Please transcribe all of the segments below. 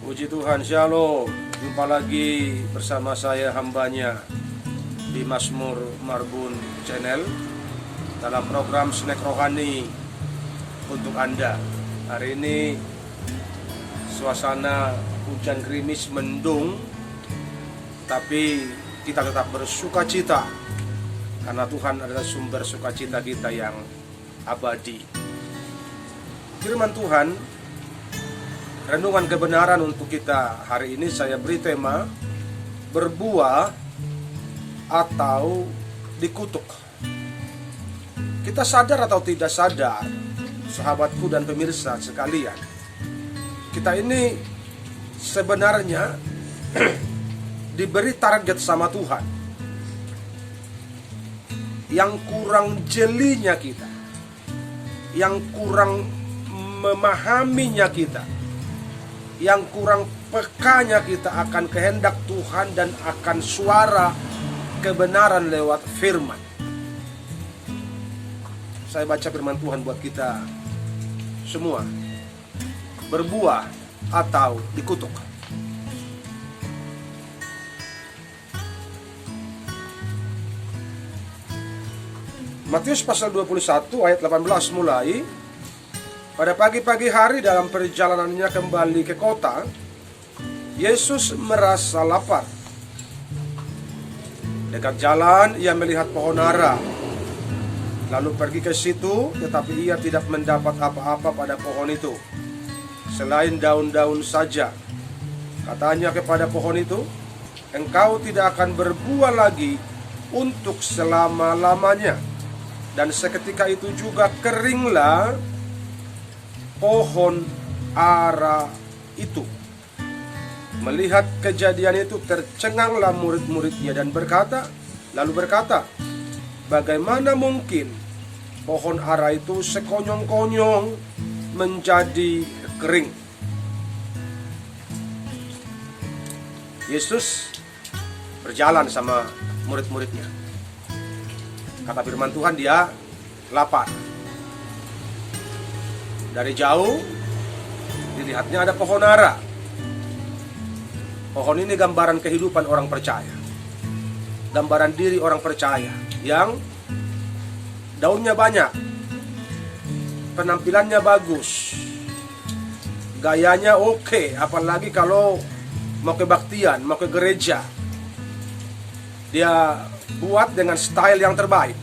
Puji Tuhan, Shalom. Jumpa lagi bersama saya hambanya di Mazmur Marbun Channel dalam program Snack Rohani untuk Anda. Hari ini suasana hujan gerimis mendung, tapi kita tetap bersuka cita karena Tuhan adalah sumber sukacita kita yang abadi. Firman Tuhan, renungan kebenaran untuk kita hari ini saya beri tema berbuah atau dikutuk. Kita sadar atau tidak sadar, sahabatku dan pemirsa sekalian, kita ini sebenarnya diberi target sama Tuhan. Yang kurang jelinya kita, yang kurang memahaminya kita, yang kurang pekanya kita akan kehendak Tuhan dan akan suara kebenaran lewat firman. Saya baca firman Tuhan buat kita semua. Berbuah atau dikutuk. Matius pasal 21 ayat 18 mulai. Pada pagi-pagi hari dalam perjalanannya kembali ke kota, Yesus merasa lapar. Dekat jalan ia melihat pohon ara, lalu pergi ke situ, tetapi ia tidak mendapat apa-apa pada pohon itu, selain daun-daun saja. Katanya kepada pohon itu, engkau tidak akan berbuah lagi untuk selama-lamanya. Dan seketika itu juga keringlah pohon ara itu. Melihat kejadian itu tercenganglah murid-muridnya dan lalu berkata, bagaimana mungkin pohon ara itu sekonyong-konyong menjadi kering? Yesus berjalan sama murid-muridnya. Kata firman Tuhan, dia lapar. Dari jauh dilihatnya ada pohon ara. Pohon ini gambaran kehidupan orang percaya, gambaran diri orang percaya yang daunnya banyak, penampilannya bagus, gayanya oke, apalagi kalau mau kebaktian, mau ke gereja, dia buat dengan style yang terbaik.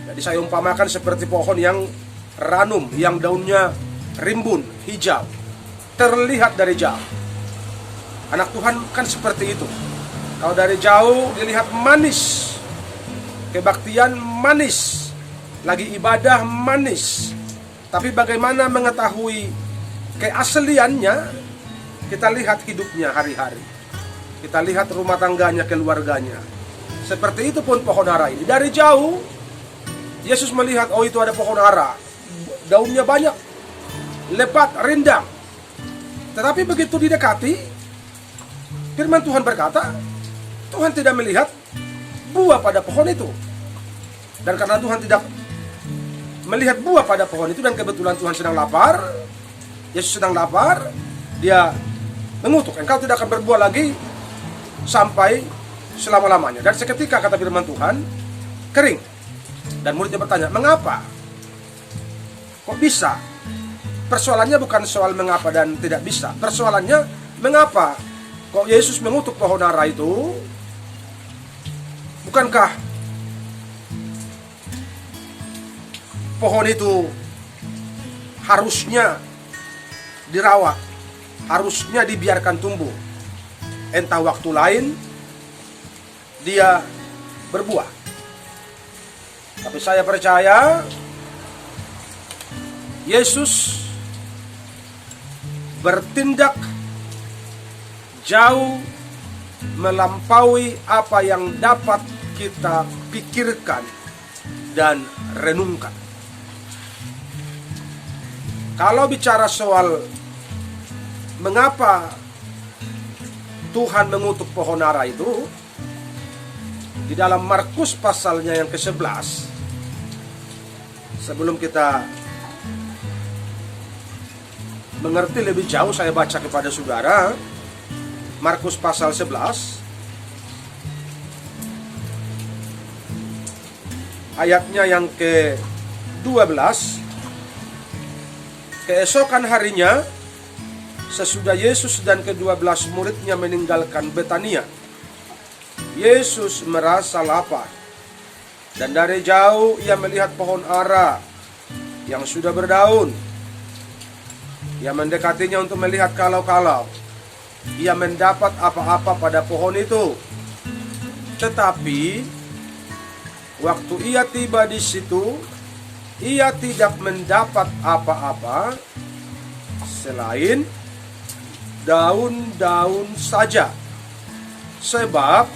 Jadi saya umpamakan seperti pohon yang ranum, yang daunnya rimbun, hijau, terlihat dari jauh. Anak Tuhan kan seperti itu. Kalau dari jauh dilihat manis, kebaktian manis, lagi ibadah manis. Tapi bagaimana mengetahui keasliannya? Kita lihat hidupnya hari-hari, kita lihat rumah tangganya, keluarganya. Seperti itu pun pohon ara ini. Dari jauh Yesus melihat, oh itu ada pohon ara, daunnya banyak, lebat, rindang. Tetapi begitu didekati, firman Tuhan berkata, Tuhan tidak melihat buah pada pohon itu. Dan karena Tuhan tidak melihat buah pada pohon itu, dan kebetulan Tuhan sedang lapar, Yesus sedang lapar, dia mengutuk, engkau tidak akan berbuah lagi sampai selama-lamanya. Dan seketika, kata firman Tuhan, kering. Dan muridnya bertanya, mengapa? Kok bisa? Persoalannya bukan soal mengapa dan tidak bisa. Persoalannya mengapa kok Yesus mengutuk pohon ara itu? Bukankah pohon itu harusnya dirawat, harusnya dibiarkan tumbuh? Entah waktu lain dia berbuah. Tapi saya percaya Yesus bertindak jauh melampaui apa yang dapat kita pikirkan dan renungkan. Kalau bicara soal mengapa Tuhan mengutuk pohon ara itu, di dalam Markus pasalnya yang ke-11, sebelum kita mengerti lebih jauh, saya baca kepada saudara Markus pasal 11 ayatnya yang ke-12. Keesokan harinya, sesudah Yesus dan ke-12 muridnya meninggalkan Betania, Yesus merasa lapar. Dan dari jauh ia melihat pohon ara yang sudah berdaun. Ia mendekatinya untuk melihat kalau-kalau ia mendapat apa-apa pada pohon itu. Tetapi waktu ia tiba di situ, ia tidak mendapat apa-apa selain daun-daun saja. Sebab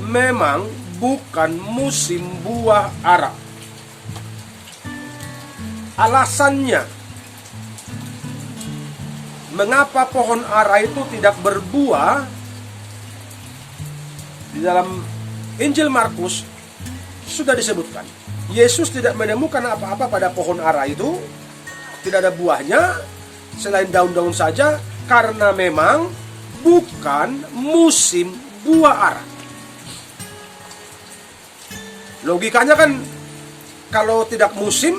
memang bukan musim buah ara. Alasannya, mengapa pohon ara itu tidak berbuah, di dalam Injil Markus sudah disebutkan. Yesus tidak menemukan apa-apa pada pohon ara itu, tidak ada buahnya selain daun-daun saja, karena memang bukan musim buah ara. Logikanya kan, kalau tidak musim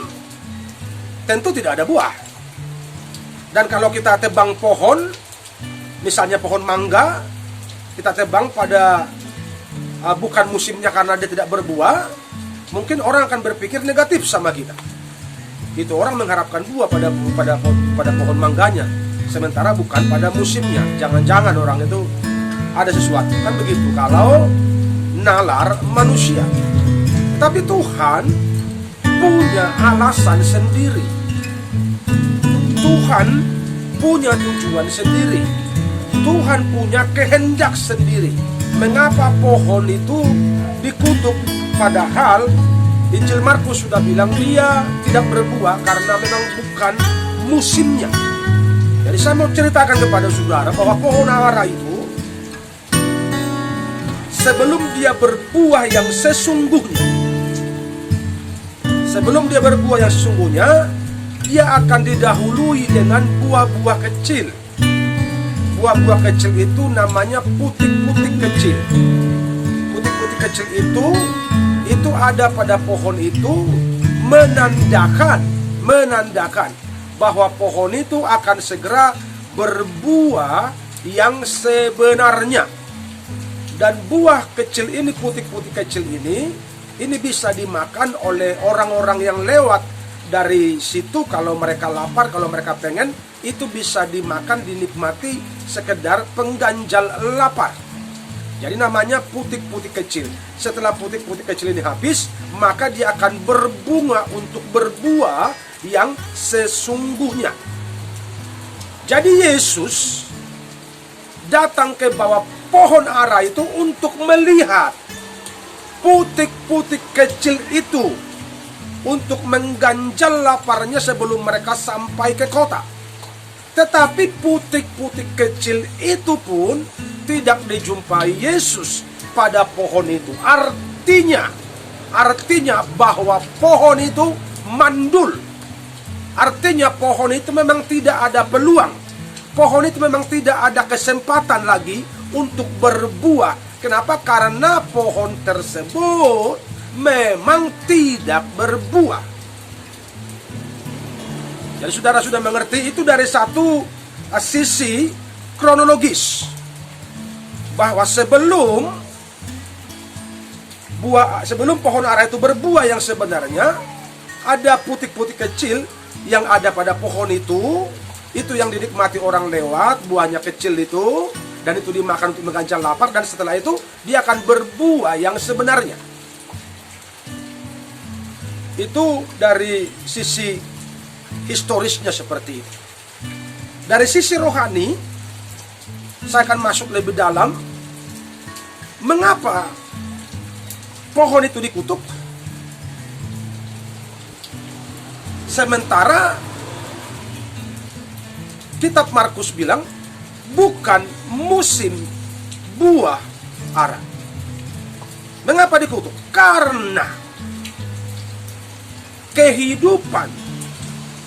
tentu tidak ada buah. Dan kalau kita tebang pohon, misalnya pohon mangga, kita tebang pada bukan musimnya karena dia tidak berbuah, mungkin orang akan berpikir negatif sama kita. Itu orang mengharapkan buah pada pohon mangganya, sementara bukan pada musimnya. Jangan-jangan orang itu ada sesuatu, kan begitu kalau nalar manusia. Tapi Tuhan punya alasan sendiri. Tuhan punya tujuan sendiri. Tuhan punya kehendak sendiri. Mengapa pohon itu dikutuk? Padahal Injil Markus sudah bilang dia tidak berbuah karena memang bukan musimnya. Jadi saya mau ceritakan kepada saudara bahwa pohon ara itu, sebelum dia berbuah yang sesungguhnya, dia akan didahului dengan buah-buah kecil. Buah-buah kecil itu namanya putik-putik kecil. Putik-putik kecil itu ada pada pohon itu, menandakan bahwa pohon itu akan segera berbuah yang sebenarnya. Dan buah kecil ini, putik-putik kecil ini bisa dimakan oleh orang-orang yang lewat dari situ. Kalau mereka lapar, kalau mereka pengen, itu bisa dimakan, dinikmati sekedar pengganjal lapar. Jadi namanya putik-putik kecil. Setelah putik-putik kecil ini habis, maka dia akan berbunga untuk berbuah yang sesungguhnya. Jadi Yesus datang ke bawah pohon ara itu untuk melihat putik-putik kecil itu, untuk mengganjal laparnya sebelum mereka sampai ke kota. Tetapi putik-putik kecil itu pun tidak dijumpai Yesus pada pohon itu. Artinya bahwa pohon itu mandul. Artinya pohon itu memang tidak ada peluang. Pohon itu memang tidak ada kesempatan lagi untuk berbuah. Kenapa? Karena pohon tersebut memang tidak berbuah. Jadi saudara sudah mengerti itu dari satu sisi kronologis, bahwa sebelum pohon ara itu berbuah yang sebenarnya, ada putik-putik kecil yang ada pada pohon itu yang dinikmati orang lewat, buahnya kecil itu, dan itu dimakan untuk mengganjal lapar, dan setelah itu dia akan berbuah yang sebenarnya. Itu dari sisi historisnya seperti itu. Dari sisi rohani, saya akan masuk lebih dalam. Mengapa pohon itu dikutuk? Sementara kitab Markus bilang bukan musim buah ara. Mengapa dikutuk? Karena kehidupan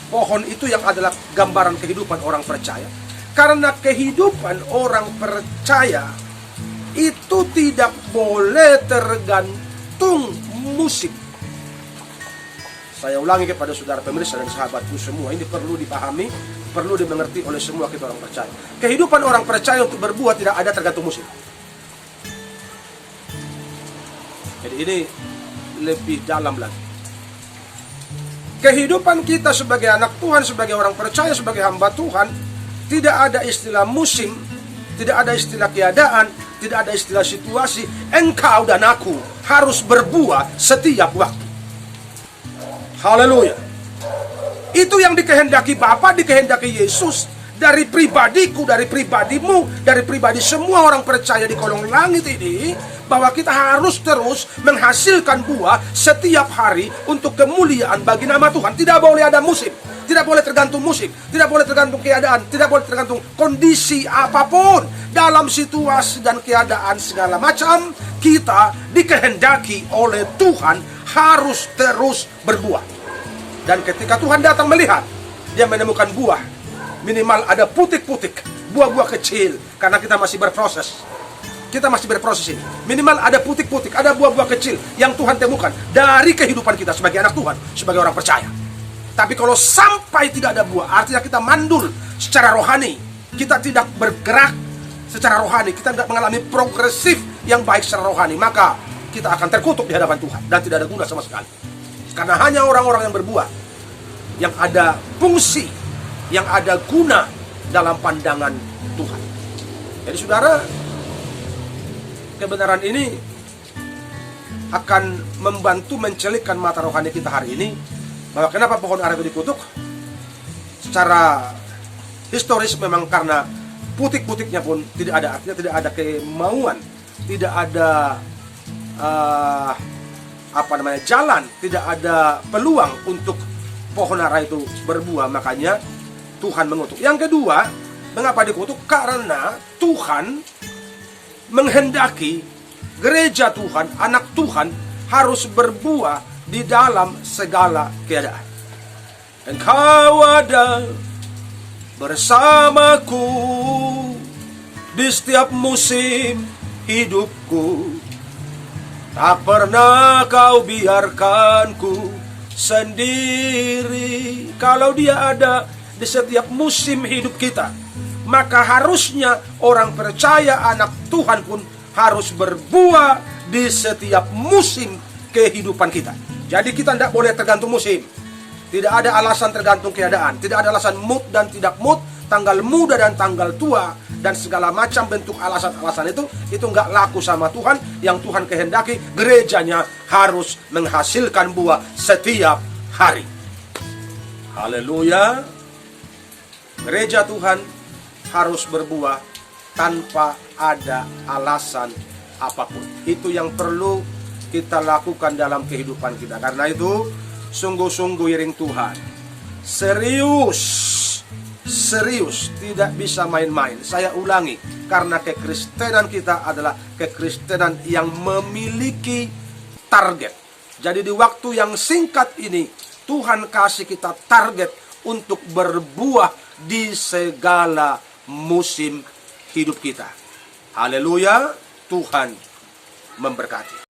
pohon itu yang adalah gambaran kehidupan orang percaya. Karena kehidupan orang percaya itu tidak boleh tergantung musim. Saya ulangi kepada saudara pemirsa dan sahabatku semua, ini perlu dipahami, perlu dimengerti oleh semua kita orang percaya. Kehidupan orang percaya untuk berbuah tidak ada tergantung musim. Jadi ini lebih dalam lagi. Kehidupan kita sebagai anak Tuhan, sebagai orang percaya, sebagai hamba Tuhan, tidak ada istilah musim, tidak ada istilah keadaan, tidak ada istilah situasi. Engkau dan aku harus berbuah setiap waktu. Haleluya. Itu yang dikehendaki Bapa, dikehendaki Yesus dari pribadiku, dari pribadimu, dari pribadi semua orang percaya di kolong langit ini, bahwa kita harus terus menghasilkan buah setiap hari untuk kemuliaan bagi nama Tuhan. Tidak boleh ada musim, tidak boleh tergantung musim, tidak boleh tergantung keadaan, tidak boleh tergantung kondisi apapun. Dalam situasi dan keadaan segala macam, kita dikehendaki oleh Tuhan harus terus berbuah. Dan ketika Tuhan datang melihat, dia menemukan buah, minimal ada putik-putik, buah-buah kecil, karena kita masih berproses. Kita masih berproses ini. Minimal ada putik-putik, ada buah-buah kecil yang Tuhan temukan dari kehidupan kita sebagai anak Tuhan, sebagai orang percaya. Tapi kalau sampai tidak ada buah, artinya kita mandul secara rohani. Kita tidak bergerak secara rohani, kita tidak mengalami progresif yang baik secara rohani, maka kita akan terkutuk di hadapan Tuhan dan tidak ada guna sama sekali. Karena hanya orang-orang yang berbuah, yang ada fungsi, yang ada guna dalam pandangan Tuhan. Jadi saudara, kebenaran ini akan membantu mencelikkan mata rohani kita hari ini, bahwa kenapa pohon ara itu dikutuk. Secara historis memang karena putik-putiknya pun tidak ada, artinya tidak ada kemauan, tidak ada jalan, tidak ada peluang untuk pohon ara itu berbuah, makanya Tuhan mengutuk. Yang kedua, mengapa dikutuk? Karena Tuhan menghendaki gereja Tuhan, anak Tuhan harus berbuah di dalam segala keadaan. Engkau ada bersamaku di setiap musim hidupku. Tak pernah kau biarkanku sendiri. Kalau dia ada di setiap musim hidup kita, maka harusnya orang percaya anak Tuhan pun harus berbuah di setiap musim kehidupan kita. Jadi kita tidak boleh tergantung musim. Tidak ada alasan tergantung keadaan. Tidak ada alasan mood dan tidak mood, tanggal muda dan tanggal tua, dan segala macam bentuk alasan-alasan itu nggak laku sama Tuhan. Yang Tuhan kehendaki gerejanya harus menghasilkan buah setiap hari. Haleluya. Gereja Tuhan harus berbuah tanpa ada alasan apapun. Itu yang perlu kita lakukan dalam kehidupan kita. Karena itu sungguh-sungguh iring Tuhan, serius, tidak bisa main-main. Saya ulangi, karena kekristenan kita adalah kekristenan yang memiliki target. Jadi di waktu yang singkat ini, Tuhan kasih kita target untuk berbuah di segala musim hidup kita. Haleluya, Tuhan memberkati.